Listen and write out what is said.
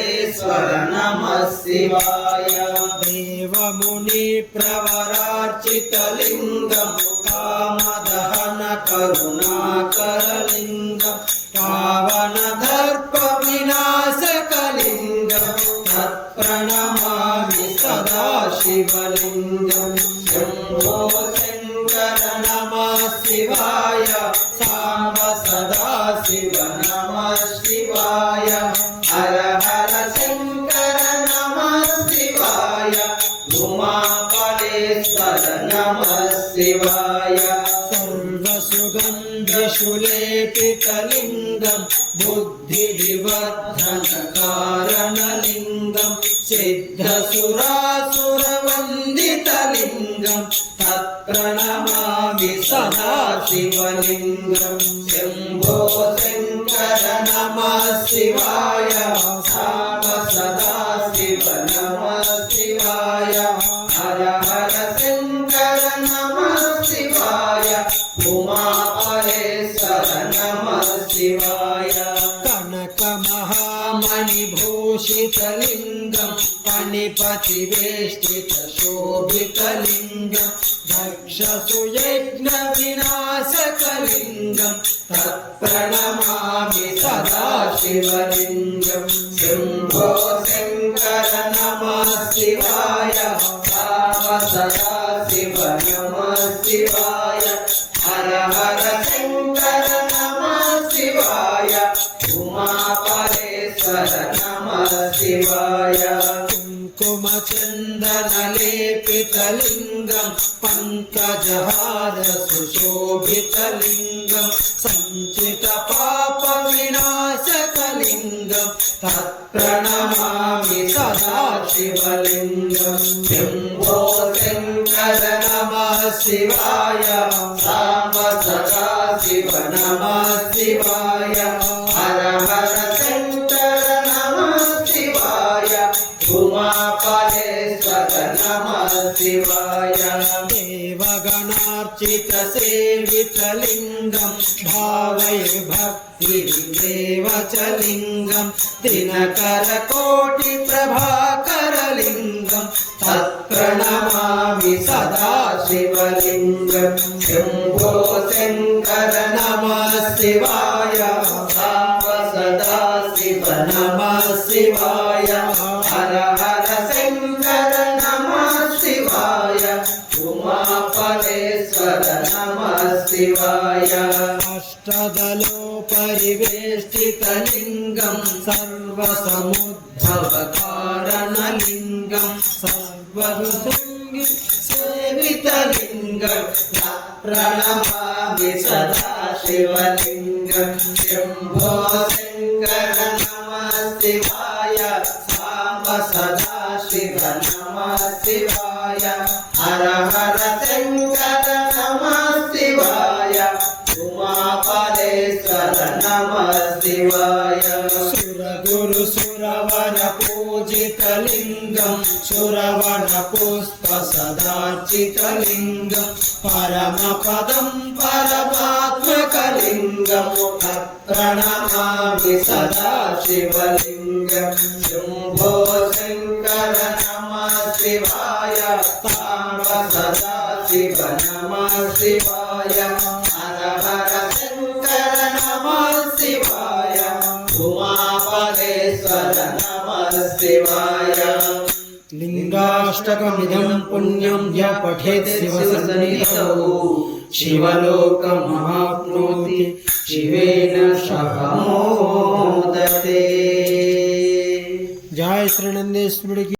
उमापलेश्वर नमः शिवाय देवमुनि प्रवरार्चितलिङ्गं कामदहन करुणाकरलिङ्गं पावनदर्पविनाशकलिङ्गं तत्प्रणमामि सदा शिवलिङ्गं शम्भो शङ्कर नमः शिवाय साम्ब सदा शिव नमः शिवाय हर हर शङ्कर नमः शिवाय उमापलेश्वर नमः शिवाय सर्वसुगन्धिषुलेपितलिङ्गं बुद्धिविवर्धनकारणलिङ्गं सिद्धसुरासुरवन्दितलिङ्गं तत्प्रणमामि सदा शिवलिङ्गं शम्भो शङ्कर नमः शिवाय साम्ब सदा शिव नमः शिवाय हर हर शङ्कर नमः शिवाय उमापलेश्वर नमः शिवाय कनकमहामणिभूषितलिङ्गं फणिपतिवेष्टितशोभितलिङ्गं दक्षसुयज्ञविनाशकलिङ्गं तत्प्रणमामि सदा शिवलिङ्गं शम्भो शङ्कर नमः शिवाय साम्ब सदा शिव नमः शिवाय हर हर शङ्कर नमः शिवाय उमापलेश्वर नमः शिवाय कुङ्कुमचन्दनलेपितलिङ्गं पङ्कजहार सुशोभितलिङ्गं सञ्चितपापविनाशकलिङ्गं तत्प्रणमामि सदा शिवलिङ्गं शम्भो शङ्कर नमः शिवाय साम्ब सदा शिव नमः शिवाय हर हर शङ्कर नमः शिवाय उमापलेश्वर नमः शिवाय देवगणार्चितसेवितलिङ्गं भावैर्भक्तिर्देव च लिङ्गं दिनकरकोटिप्रभाकरलिङ्गं तत्प्रणमामि सदा शिवलिङ्गं शम्भो शङ्कर नमः शिवाय साम्ब सदा शिव नमः शिवाय हर हर शङ्कर नमः शिवाय उमापलेश्वर नमः शिवाय अष्टदलोपरिवेष्टितलिङ्गं सर्वसमुद्भवकारणलिङ्गं सर्वऋतुङ्गि सेवितलिङ्गं प्रणमामि सदा शिवलिङ्गं शम्भो शङ्कर नमः शिवाय साम्ब सदा शिव नमः शिवाय हर हर शङ्कर नमः शिवाय उमापलेश्वर नमः शिवाय सुरगुरुसुरवरपूजितलिङ्गं सुरवरपुष्पसदार्चितलिङ्गं परमपदं परमात्मकलिङ्गं तत्प्रणमामि सदा शिवलिङ्गं शम्भो शङ्कर नमः शिवाय साम्ब सदा शिव नमः शिवाय हर हर शङ्कर नमः शिवाय उमापलेश्वर नमः शिवाय लिङ्गाष्टकमिदं पुण्यं य पठेत् शिवसन्निधौ शिवलोकमाप्नोति शिवेन सह मोदते। जय श्री नंदेश्वरी की।